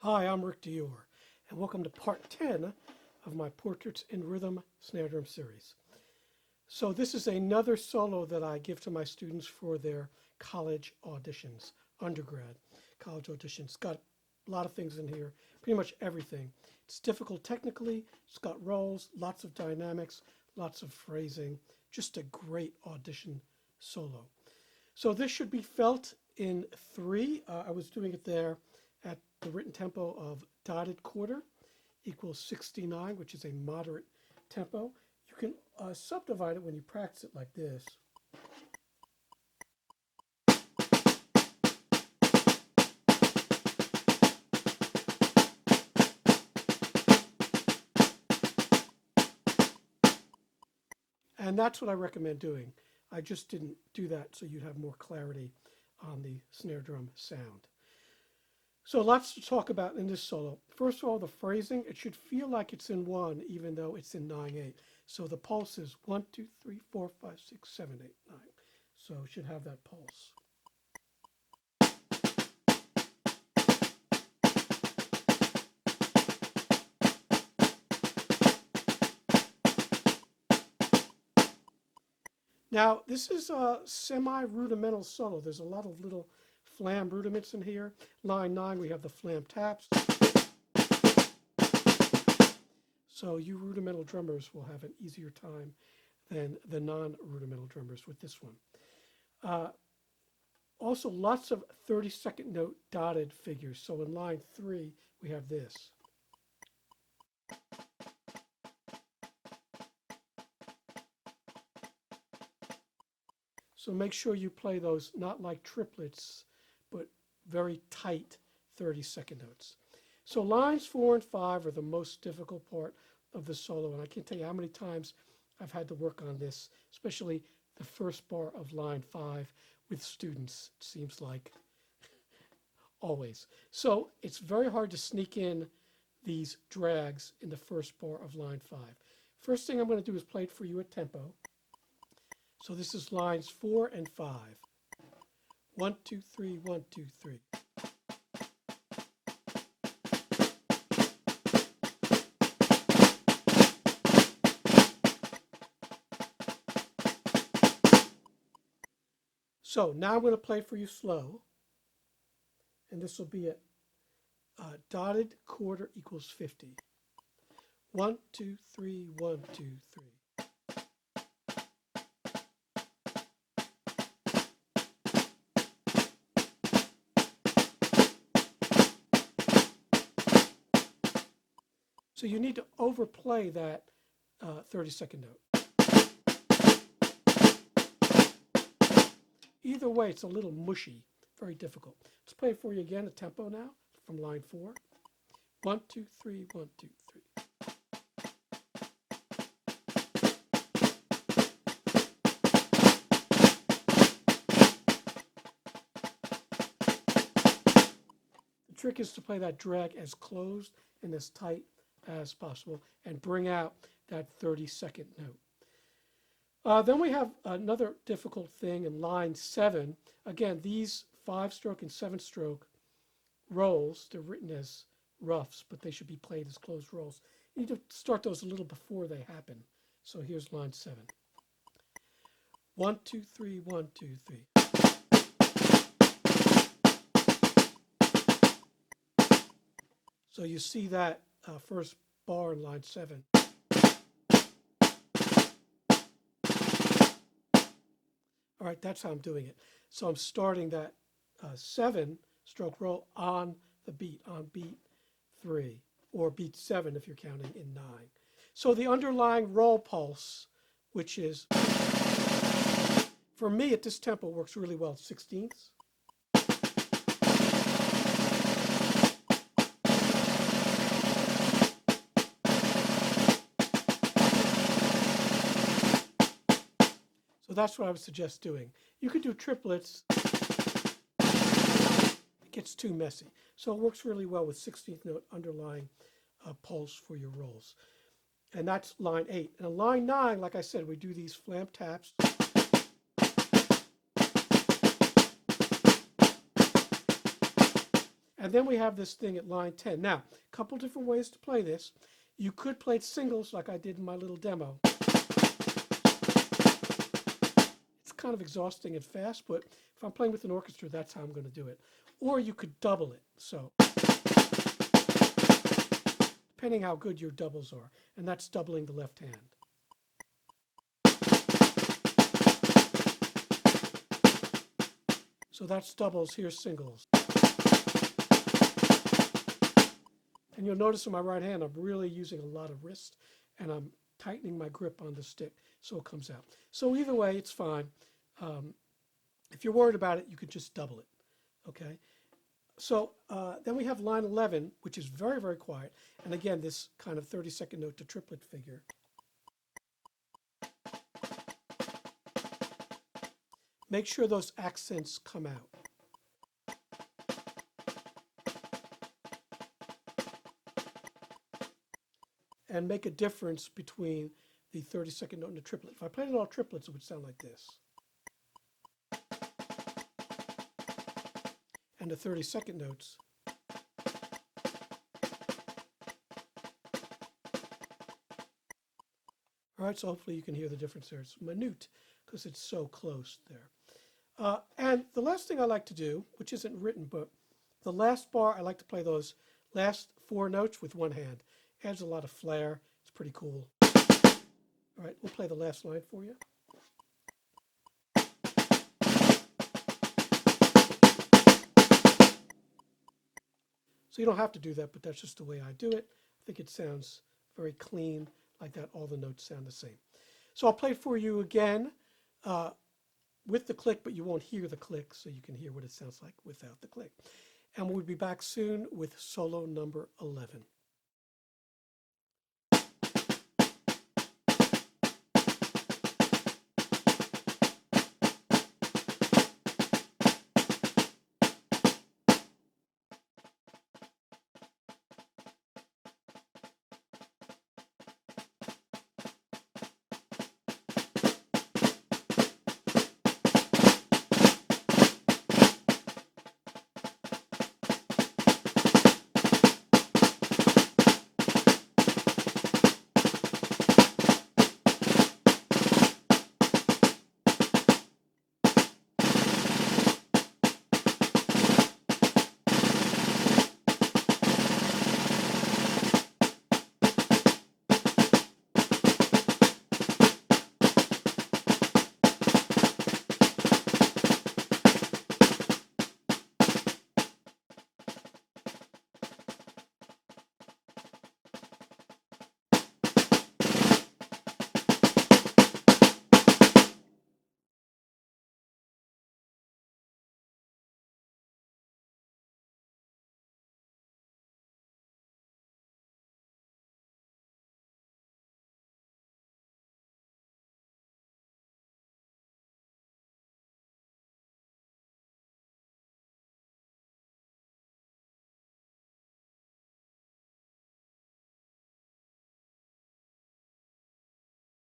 Hi, I'm Rick Dior, and welcome to part 10 of my Portraits in Rhythm snare drum series. So this is another solo that I give to my students for their college auditions, undergrad college auditions. It's got a lot of things in here, pretty much everything. It's difficult technically, it's got rolls, lots of dynamics, lots of phrasing, just a great audition solo. So this should be felt in 3. I was doing it there at the written tempo of dotted quarter equals 69, which is a moderate tempo. You can subdivide it when you practice it like this. And that's what I recommend doing. I just didn't do that so you'd have more clarity on the snare drum sound. So lots to talk about in this solo. First of all, the phrasing, it should feel like it's in 1 even though it's in 9/8. So the pulse is 1, 2, 3, 4, 5, 6, 7, 8, 9. So it should have that pulse. Now, this is a semi-rudimental solo. There's a lot of little flam rudiments in here. Line 9, we have the flam taps. So you rudimental drummers will have an easier time than the non-rudimental drummers with this one. Also, lots of 32nd note dotted figures. So in line 3, we have this. So make sure you play those not like triplets, but very tight 32nd notes. So lines 4 and 5 are the most difficult part of the solo, and I can't tell you how many times I've had to work on this, especially the first bar of line 5 with students, it seems like always. So it's very hard to sneak in these drags in the first bar of line 5. First thing I'm going to do is play it for you at tempo. So this is lines 4 and 5. 1, 2, 3, 1, 2, 3. So now I'm going to play for you slow. And this will be a dotted quarter equals 50. 1, 2, 3, 1, 2, 3. So you need to overplay that 32nd note. Either way, it's a little mushy, very difficult. Let's play it for you again, a tempo now, from line 4. 1, 2, 3, 1, 2, 3. The trick is to play that drag as closed and as tight as possible and bring out that 32nd note. Then we have another difficult thing in line 7. Again, these 5-stroke and 7-stroke rolls, they're written as roughs, but they should be played as closed rolls. You need to start those a little before they happen. So here's line 7. 1, 2, 3, 1, 2, 3. So you see that first bar in line 7. All right, that's how I'm doing it. So I'm starting that 7-stroke roll on the beat, on beat 3, or beat 7 if you're counting in 9. So the underlying roll pulse, which is, for me at this tempo, works really well, 16ths. So that's what I would suggest doing. You could do triplets. It gets too messy. So it works really well with 16th note underlying pulse for your rolls. And that's line 8. And in line 9, like I said, we do these flam taps. And then we have this thing at line 10. Now, a couple different ways to play this. You could play it singles like I did in my little demo. It's kind of exhausting and fast, but if I'm playing with an orchestra, that's how I'm going to do it. Or you could double it, so depending how good your doubles are, and that's doubling the left hand. So that's doubles, here's singles. And you'll notice in my right hand, I'm really using a lot of wrist, and I'm tightening my grip on the stick so it comes out. So either way, it's fine. If you're worried about it, you could just double it, okay? So then we have line 11, which is very, very quiet. And again, this kind of 30-second note to triplet figure. Make sure those accents come out. And make a difference between the 30-second note and the triplet. If I played it all triplets, it would sound like this. And the 30-second notes. All right, so hopefully you can hear the difference there. It's minute because it's so close there. And the last thing I like to do, which isn't written, but the last bar, I like to play those last 4 notes with one hand. Adds a lot of flair. It's pretty cool. All right, we'll play the last line for you. So you don't have to do that, but that's just the way I do it. I think it sounds very clean like that. All the notes sound the same. So I'll play it for you again with the click, but you won't hear the click, so you can hear what it sounds like without the click. And we'll be back soon with solo number 11.